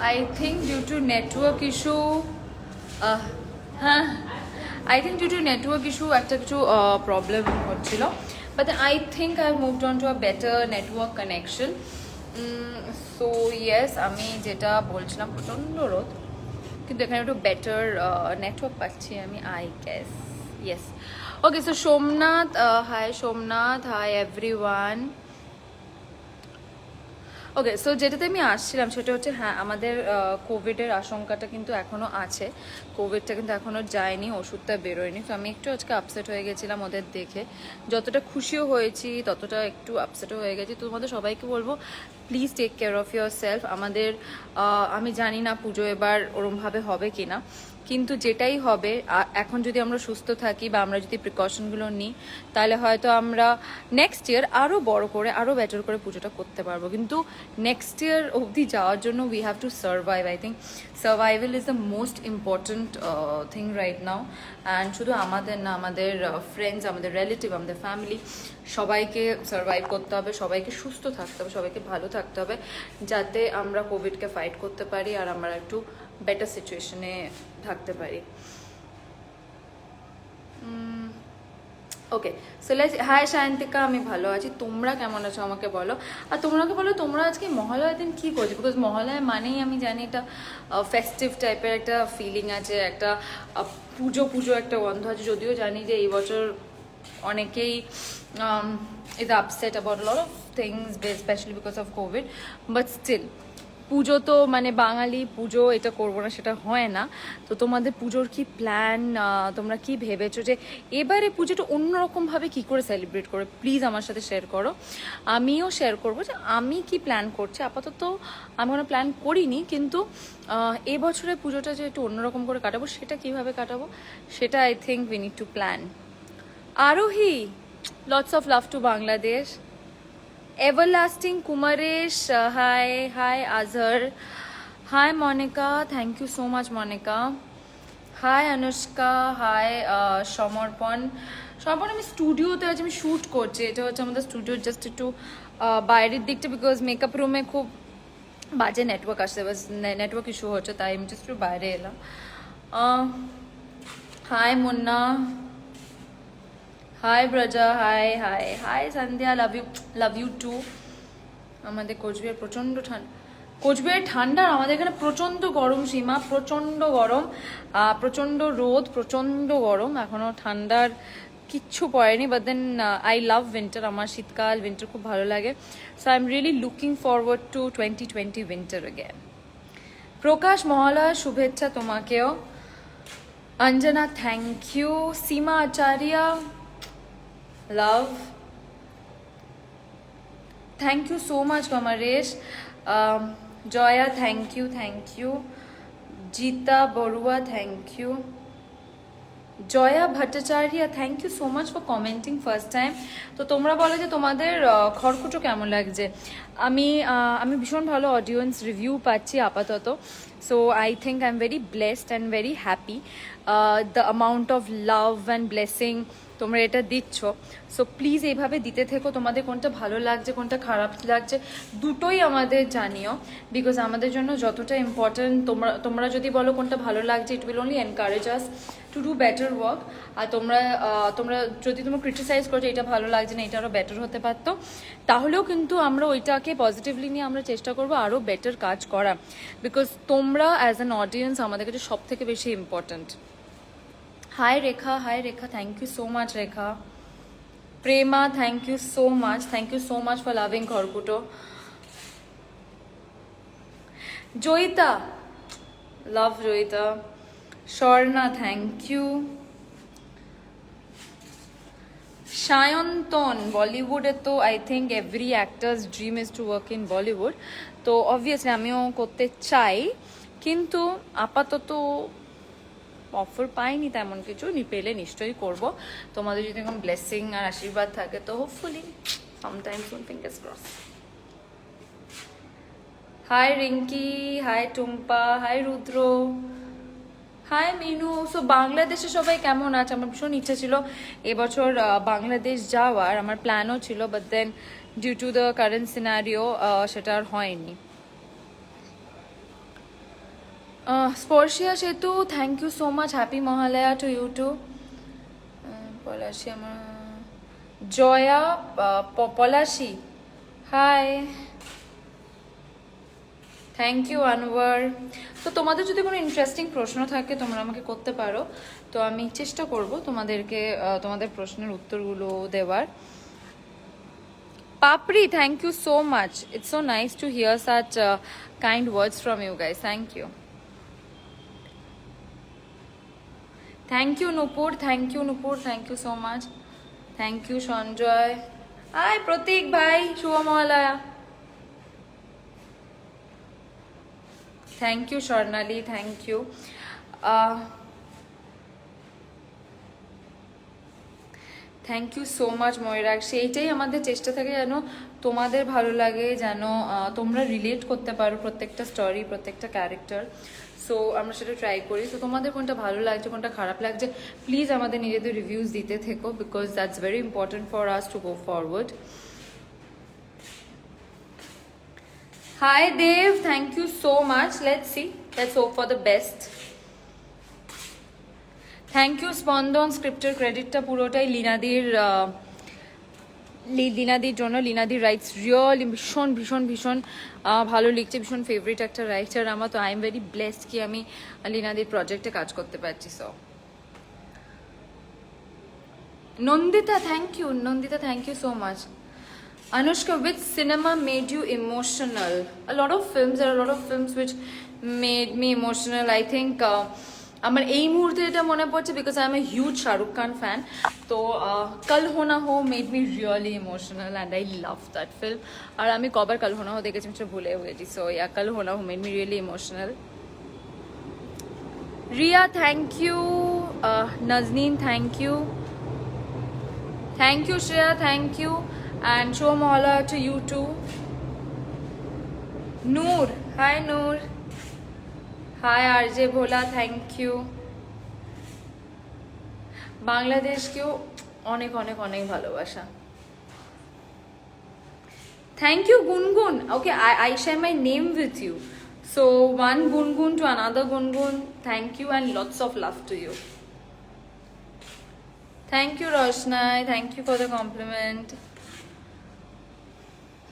I think due to network issue, হ্যাঁ I think due to network issue একটা কিছু problem হচ্ছিল, but then I think I've moved on to a better network connection. So yes, আমি যেটা বলছিলাম প্রচণ্ড রোদ, কিন্তু এখানে একটু বেটার নেটওয়ার্ক পাচ্ছি আমি, I guess. Yes, okay. So Somnath, hi Somnath, hi everyone. Okay, so যেটাতে আমি আসছিলাম সেটা হচ্ছে, হ্যাঁ আমাদের কোভিডের আশঙ্কাটা কিন্তু এখনও আছে, কোভিডটা কিন্তু এখনও যায়নি, ওষুধটা বেরোয়নি। তো আমি একটু আজকে আপসেট হয়ে গেছিলাম ওদের দেখে, যতটা খুশিও হয়েছি ততটা একটু আপসেটও হয়ে গেছি। তো তোমাদের সবাইকে বলবো, please take care of your সেলফ। আমাদের আমি জানি না পুজো এবার ওরমভাবে হবে কি না, কিন্তু যেটাই হবে এখন যদি আমরা সুস্থ থাকি বা আমরা যদি প্রিকশনগুলো নিই, তাহলে হয়তো আমরা নেক্সট ইয়ার আরও বড় করে আরও বেটার করে পুজোটা করতে পারবো। কিন্তু নেক্সট ইয়ার অবধি যাওয়ার জন্য we have to survive. I think survival is the most important thing right now. And শুধু আমাদের না, আমাদের ফ্রেন্ডস, আমাদের রিলেটিভ, আমাদের ফ্যামিলি, সবাইকে সার্ভাইভ করতে হবে, সবাইকে সুস্থ থাকতে হবে, সবাইকে ভালো থাকতে হবে, যাতে আমরা কোভিডকে ফাইট করতে পারি আর আমরা একটু বেটার সিচুয়েশনে থাকতে পারি। ওকে, সো লেটস। হাই শায়ন্তিকা, আমি ভালো আছি, তোমরা কেমন আছো আমাকে বলো। আর তোমরাকে বলো তোমরা আজকে মহালয়ার দিন কী করছো, বিকজ মহালয়া মানেই আমি জানি এটা ফেস্টিভ টাইপের একটা ফিলিং আছে, একটা পুজো পুজো একটা গন্ধ আছে। যদিও জানি যে এই বছর অনেকেই is upset about lot of things, specially because of COVID, but still Pujo তো মানে বাঙালি পুজো, এটা করবো না সেটা হয় না। তো তোমাদের পুজোর কি প্ল্যান, তোমরা কি ভেবেছো যে এবারে পুজোটা অন্যরকমভাবে কি করে সেলিব্রেট করো, প্লিজ আমার সাথে শেয়ার করো। আমিও শেয়ার করবো যে আমি কি প্ল্যান করছি। আপাতত আমি কোনো প্ল্যান করিনি, কিন্তু এবছরের পুজোটা যে একটু অন্যরকম করে কাটাবো, সেটা কিভাবে কাটাবো সেটা I think we need to plan. Arohi, lots of love to Bangladesh. Everlasting Kumaresh, hi Azhar, hi Monica, thank you so much Monica, hi Anushka, hi Samarpan. আমি স্টুডিওতে আছি, আমি শ্যুট করছি, এটা হচ্ছে আমাদের স্টুডিও জাস্ট একটু বাইরের দিকটা, বিকজ মেকআপ রুমে খুব বাজে নেটওয়ার্ক আসছে, বাস নেটওয়ার্ক ইস্যু হচ্ছে, তাই আমি জাস্ট একটু বাইরে এলাম। Hi Munna, hi Braja, hi Sandhya, love you too. আমাদের কোচবিহার প্রচণ্ড ঠান্ডা, কোচবিহার ঠান্ডা, আমাদের এখানে প্রচণ্ড গরম সীমা, প্রচণ্ড গরম, প্রচণ্ড রোদ, প্রচণ্ড গরম, এখনও ঠান্ডার কিচ্ছু পড়েনি। But then I love winter, আমার শীতকাল উইন্টার খুব ভালো লাগে। So I am really looking forward to 2020 winter again. Prakash, Mahalaya শুভেচ্ছা তোমাকেও। Anjana, thank you. Seema Acharya, love, thank you so much Kumaresh. Jaya, thank you. Jita Barua, thank you. Jaya Bhattacharya, thank you so much for commenting first time. তো তোমরা বলো যে তোমাদের খড়কুটো কেমন লাগছে। আমি ভীষণ ভালো অডিয়েন্স রিভিউ পাচ্ছি আপাতত। So I think I am very blessed and very happy the amount of love and blessing তোমরা এটা দিচ্ছ। সো প্লিজ এইভাবে দিতে থেকো। তোমাদের কোনটা ভালো লাগছে, কোনটা খারাপ লাগছে, দুটোই আমাদের জানিও, বিকজ আমাদের জন্য যতটা ইম্পর্টেন্ট, তোমরা যদি বলো কোনটা ভালো লাগছে, it will only encourage us to do better work. আর তোমরা যদি তোমরা ক্রিটিসাইজ করছো এটা ভালো লাগছে না, এটা আরও বেটার হতে পারতো, তাহলেও কিন্তু আমরা ওইটাকে পজিটিভলি নিয়ে আমরা চেষ্টা করবো আরও বেটার কাজ করা, বিকজ তোমরা অ্যাজ অ্যান অডিয়েন্স আমাদের কাছে সব থেকে বেশি important. Hi Rekha, thank you so much Rekha. Prema, thank you so much for loving Khorkuto. Joyita, love Joyita. Swarna, thank you. Sayantan, বলিউডে তো I think every actors dream is to work in Bollywood. তো অবভিয়াসলি আমিও করতে চাই, কিন্তু আপাতত অফার পাইনি তেমন কিছু, পেলে নিশ্চয়ই করব। তোমাদের যদি এরকম ব্লেসিং আর আশীর্বাদ থাকে তো hopefully sometime soon, fingers cross. Hi Rinki, hi Tumpa, hi Rudra, hi Minu. So বাংলাদেশে সবাই কেমন আছে? আমার ভীষণ ইচ্ছা ছিল এবছর বাংলাদেশ যাওয়ার, আমার প্ল্যানও ছিল, but then due to the current scenario সেটা আর হয়নি। Sporshia Setu, thank you so much, happy Mahalaya to you too. Palashi আমার Jaya Palashi, hi, thank you Anwar. তো তোমাদের যদি কোনো ইন্টারেস্টিং প্রশ্ন থাকে তোমরা আমাকে করতে পারো, তো আমি চেষ্টা করব তোমাদেরকে তোমাদের প্রশ্নের উত্তরগুলো দেওয়ার। Papri, thank you so much, it's so nice to hear such kind words from you guys, thank you. Thank you Nupur, thank you Nupur, thank you so much, thank you Sanjay, hi Pratik ভাই, শুভ Mahalaya. Thank you Swarnali, thank you. Thank you so much Mayurakshi. এইটাই আমাদের চেষ্টা থাকে যেন তোমাদের ভালো লাগে, যেন তোমরা রিলেট করতে পারো প্রত্যেকটা স্টোরি, প্রত্যেকটা ক্যারেক্টার। সো আমরা সেটা ট্রাই করি। তো তোমাদের কোনটা ভালো লাগছে, কোনটা খারাপ লাগছে, প্লিজ আমাদের নিজেদের রিভিউজ দিতে থেকো, because that's very important for us to go forward. Hi Dev, thank you so much, let's see, let's hope for the best. Thank you Spandan, স্ক্রিপ্টের ক্রেডিটটা পুরোটাই লিনাদির জন্য। লিনাদি রাইটস রিয়েলি ভীষণ ভীষণ ভীষণ ভালো লিখছে, ভীষণ ফেভারিট একটা রাইটার আমার। তো আই এম ভেরি ব্লেসড কি আমি লিনাদির প্রজেক্টে কাজ করতে পারছি। So Nandita, thank you Nandita, thank you so much. Anushka, which cinema made you emotional? A lot of films, there are a lot of films which made me emotional. I think আমার এই মুহূর্তে এটা মনে পড়ছে because I am a huge Shahrukh Khan fan. তো Kal Ho Naa Ho made me really emotional and I love that film. আর আমি কবার কাল হো না হো দেখেছি আমি সেটা ভুলেও গেছি। সো ইয়া, কাল Ho Naa Ho made me really emotional. Riya, thank you. Nazneen, thank you. Thank you Shreya, thank you. And show Mohala to you too. Noor, hi Noor. Hi RJ Bhola, thank you. বাংলাদেশকেও অনেক অনেক অনেক ভালোবাসা। Thank you Gungun. Okay, I share my name with you. So one Gungun to another Gungun. Thank you and lots of love to you. Thank you Roshnai. Thank you for the compliment.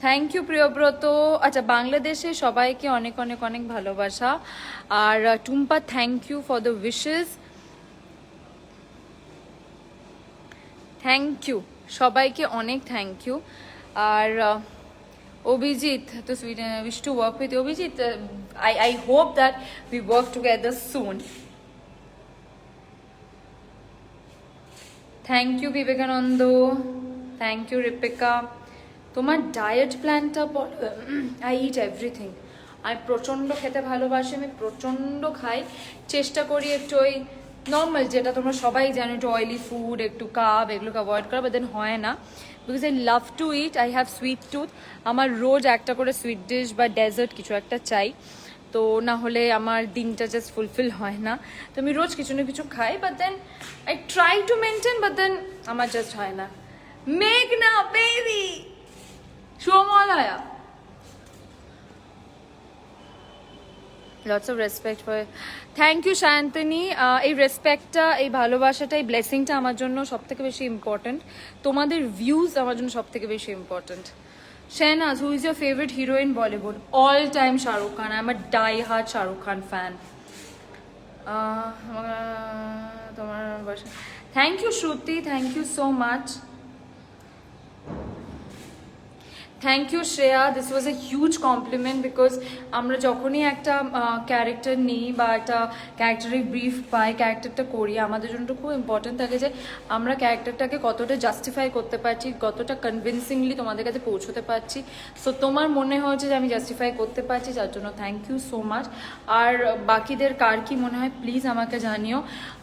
Thank you Priyabrata. আচ্ছা, বাংলাদেশে সবাইকে অনেক অনেক অনেক ভালোবাসা। আর Tumpa, thank you for the wishes. Thank you সবাইকে, অনেক থ্যাংক ইউ। আর অভিজিৎ, তো wish to work with Abhijit. I hope that we work together soon. Thank you Vivekananda, thank you Ripika. তোমার ডায়েট প্ল্যানটা আই ইট এভরিথিং। আমি প্রচণ্ড খেতে ভালোবাসি, আমি প্রচণ্ড খাই, চেষ্টা করি একটু ওই নর্মাল যেটা তোমরা সবাই জানো, একটু অয়েলি ফুড, একটু কাপ, এগুলোকে অ্যাভয়েড করা, বাট দেন হয় না because I love to it. I have sweet tooth. আমার রোজ একটা করে সুইট ডিশ বা ডেজার্ট কিছু একটা চাই, তো না হলে আমার দিনটা জাস্ট ফুলফিল হয় না। তো আমি রোজ কিছু না কিছু খাই, but then I try to maintain, but then আমার জাস্ট হয় না। মেঘনা baby, Shomalaya. Lots of respect for it. Thank you Shantani. এই রেসপেক্টটা, এই ভালোবাসাটা, এই ব্লেসিংটা আমার জন্য সব থেকে বেশি ইম্পর্টেন্ট। তোমাদের ভিউজ আমার জন্য সব থেকে বেশি important. Shahnaz, who is your favorite hero in Bollywood? All time Shahrukh Khan. I'm a die-hard Shahrukh Khan fan. Thank you Shruti, thank you so much. Thank you Shreya, this was a huge compliment because আমরা যখনই একটা character নিই বা একটা ক্যারেক্টারের brief পাই, ক্যারেক্টারটা করি, আমাদের জন্য খুব ইম্পর্টেন্ট থাকে যে আমরা ক্যারেক্টারটাকে কতটা জাস্টিফাই করতে পারছি, কতটা কনভিনসিংলি তোমাদের কাছে পৌঁছতে পারছি। সো তোমার মনে হয়েছে যে আমি জাস্টিফাই করতে পারছি, যার জন্য থ্যাংক ইউ সো মাচ। আর বাকিদের কার কি মনে হয় প্লিজ আমাকে জানিও,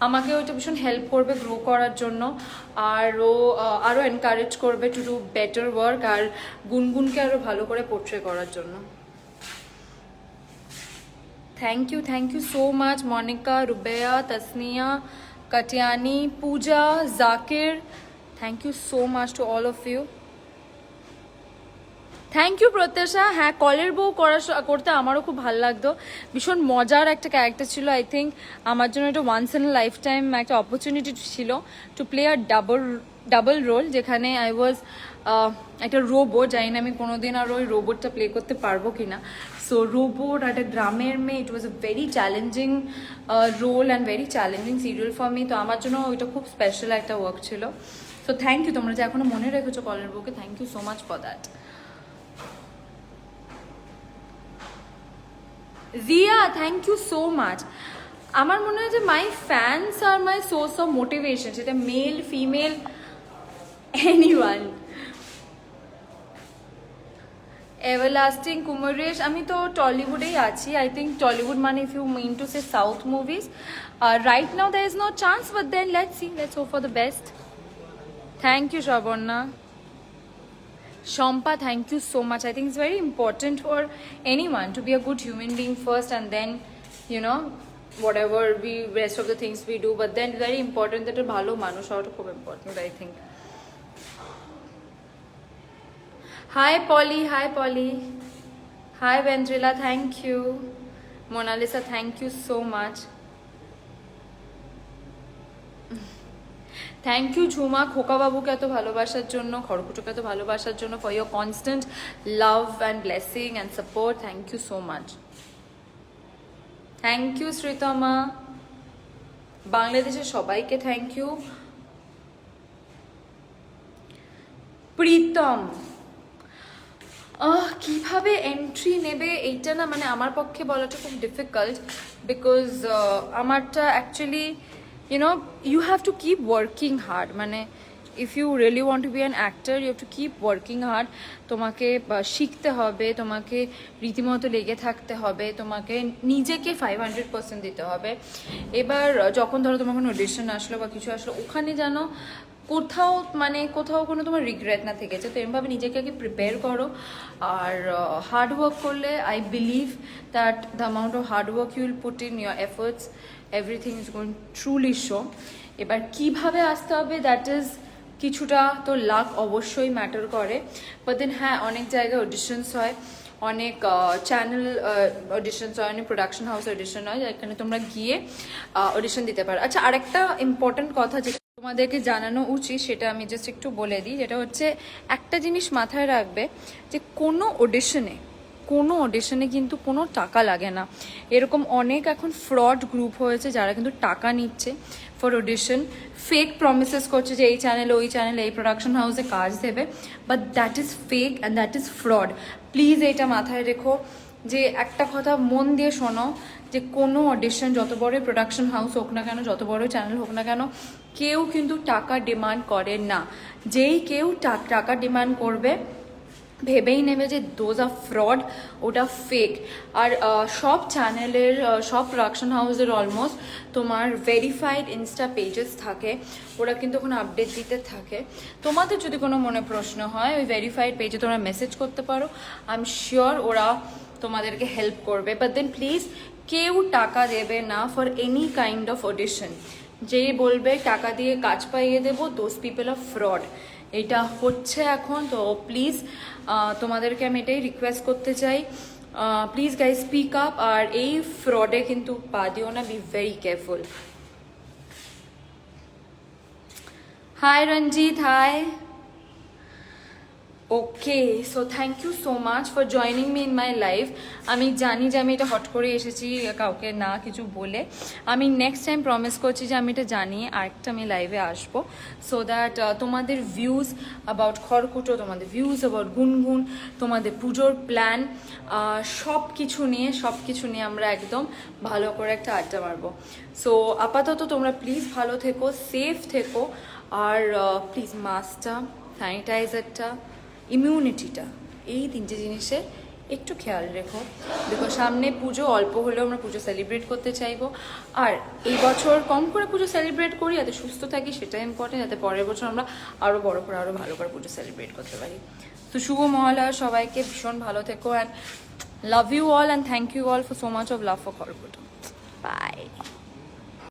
আমাকে ওইটা ভীষণ হেল্প করবে গ্রো করার জন্য, আরও এনকারেজ করবে টু ডু বেটার ওয়ার্ক, আর গুনগুনকে আরো ভালো করে পোর্ট্রে করার জন্য। Thank you so much Monika, Rubeya, Tasnia, Katyayani, Puja, Zakir, thank you so much to all of you. Thank you Pratyasha. হ্যাঁ, কলের বউ করতে আমারও খুব ভালো লাগতো, ভীষণ মজার একটা ক্যারেক্টার ছিল। আই থিঙ্ক আমার জন্য এটা ওয়ান্স ইন লাইফ টাইম একটা অপরচুনিটি ছিল to play a double role, যেখানে আই ওয়াজ একটা রোবট। জানি না আমি কোনোদিন আর ওই রোবটটা প্লে করতে পারবো কিনা। সো রোবট একটা গ্রামের মেয়ে, it was a very challenging role and very challenging serial for me. তো আমার জন্য ওইটা খুব স্পেশাল একটা ওয়ার্ক ছিল। সো থ্যাংক ইউ, তোমরা যে এখনো মনে রেখেছো কলের বউকে, thank you so much for that. Jiya, thank you so much. আমার মনে হয় যে মাই ফ্যান্স আর মাই সোর্স অফ মোটিভেশন, সেটা male female anyone. Everlasting Kumaresh, আমি তো টলিউডেই আছি। আই থিঙ্ক টলিউড মানে if you mean to say south movies, right now there is no chance, but then let's see, let's hope for the best. Thank you Shrabana. Shampa, thank you so much. I think it's very important for anyone to be a good human being first, and then, you know, whatever we rest of the things we do. But then it's very important that a bhalo manush howa khub important, I think. Hi Polly. Hi Vendrila, thank you. Mona Lisa, thank you so much. Thank you Jhuma, খোকা বাবুকে এত ভালোবাসার জন্য, খড়কুটোকে এত ভালোবাসার জন্য, for your constant love and blessing and support. Thank you so much. Thank you Sritama. বাংলাদেশের সবাইকে থ্যাংক ইউ। প্রীতম, কিভাবে এন্ট্রি নেবে এইটা না, মানে আমার পক্ষে বলাটা খুব ডিফিকাল্ট, বিকজ আমারটা actually, you know, you have to keep working hard. মানে if you really want to be an actor, you have to keep working hard. তোমাকে শিখতে হবে, তোমাকে রীতিমতো লেগে থাকতে হবে, তোমাকে নিজেকে 500% দিতে হবে। এবার যখন ধরো তোমার কোনো অডিশন আসলো বা কিছু আসলো, ওখানে যেন কোথাও কোনো তোমার রিগ্রেট না থেকে যায়। তো এরমভাবে নিজেকে আগে প্রিপেয়ার করো, আর হার্ড ওয়ার্ক করলে I believe that the amount of hard work you will put in your efforts, everything is going truly show. এবার কিভাবে আসতে হবে, দ্যাট ইজ কিছুটা তো লাক অবশ্যই ম্যাটার করে। বাট দেন হ্যাঁ, অনেক জায়গায় অডিশনস হয়, অনেক চ্যানেল অডিশনস হয়, অনেক প্রোডাকশন হাউস অডিশন হয়, যেখানে তোমরা গিয়ে অডিশন দিতে পারো। আচ্ছা, আরেকটা ইম্পর্টেন্ট কথা যেটা তোমাদেরকে জানানো উচিত, সেটা আমি জাস্ট একটু বলে দিই। যেটা হচ্ছে, একটা জিনিস মাথায় রাখবে যে কোনো অডিশনে কিন্তু কোনো টাকা লাগে না। এরকম অনেক এখন ফ্রড গ্রুপ হয়েছে যারা কিন্তু টাকা নিচ্ছে ফর অডিশন, ফেক প্রমিসেস করছে যে এই চ্যানেলে ওই চ্যানেলে এই প্রোডাকশন হাউসে কাজ দেবে, but that is fake and that is fraud. Please এটা মাথায় রেখো, যে একটা কথা মন দিয়ে শোনো, যে কোনো অডিশন, যত বড় প্রোডাকশন হাউস হোক না কেন, যত বড় চ্যানেল হোক না কেন, কেউ কিন্তু টাকা ডিমান্ড করে না। যেই কেউ টাকা ডিমান্ড করবে, ভেবেই নেবে যে দোজ আর ফ্রড, ওটা ফেক। আর সব চ্যানেলের, সব প্রোডাকশন হাউসের অলমোস্ট তোমার ভেরিফাইড ইনস্টা পেজেস থাকে, ওরা কিন্তু ওখানে আপডেট দিতে থাকে। তোমাদের যদি কোনো মনে প্রশ্ন হয়, ওই ভেরিফাইড পেজে তোমরা মেসেজ করতে পারো, আই এম শিওর ওরা তোমাদেরকে হেল্প করবে। বাট দেন প্লিজ, কেউ টাকা দেবে না for any kind of audition. যেই বলবে টাকা দিয়ে কাজ পাইয়ে দেবো, দোজ পিপল আর ফ্রড। এটা হচ্ছে এখন। তো প্লিজ তোমাদেরকে আমি এটাই রিকোয়েস্ট করতে চাই, প্লিজ গাইজ স্পিক আপ, আর এই ফ্রডে কিন্তু পা দিও না, be very careful. Hi Ranjit, hi. Okay, so thank you so much for joining me in my life. আমি জানি যে আমি এটা হট করে এসেছি কাউকে না কিছু বলে। আমি নেক্সট টাইম প্রমিস করছি যে আমি এটা জানিয়ে আরেকটা আমি লাইভে আসবো, সো দ্যাট তোমাদের ভিউজ অ্যাবাউট খড়কুটো, তোমাদের ভিউজ অ্যাবাউট গুনগুন, তোমাদের পুজোর প্ল্যান, সব কিছু নিয়ে আমরা একদম ভালো করে একটা আড্ডা মারবো। সো আপাতত তোমরা প্লিজ ভালো থেকো, সেফ থেকো, আর প্লিজ মাস্কটা, স্যানিটাইজারটা, ইমিউনিটিটা, এই তিনটে জিনিসে একটু খেয়াল রেখো। বিকজ সামনে পুজো, অল্প হলেও আমরা পুজো সেলিব্রেট করতে চাইবো। আর এই বছর কম করে পুজো সেলিব্রেট করি, যাতে সুস্থ থাকি, সেটা ইম্পর্টেন্ট, যাতে পরের বছর আমরা আরও বড় করে, আরও ভালো করে পুজো সেলিব্রেট করতে পারি। তো শুভ মহালয়া সবাইকে, ভীষণ ভালো থেকো, and love you all, and thank you all for so much of love for Khorkuto. By.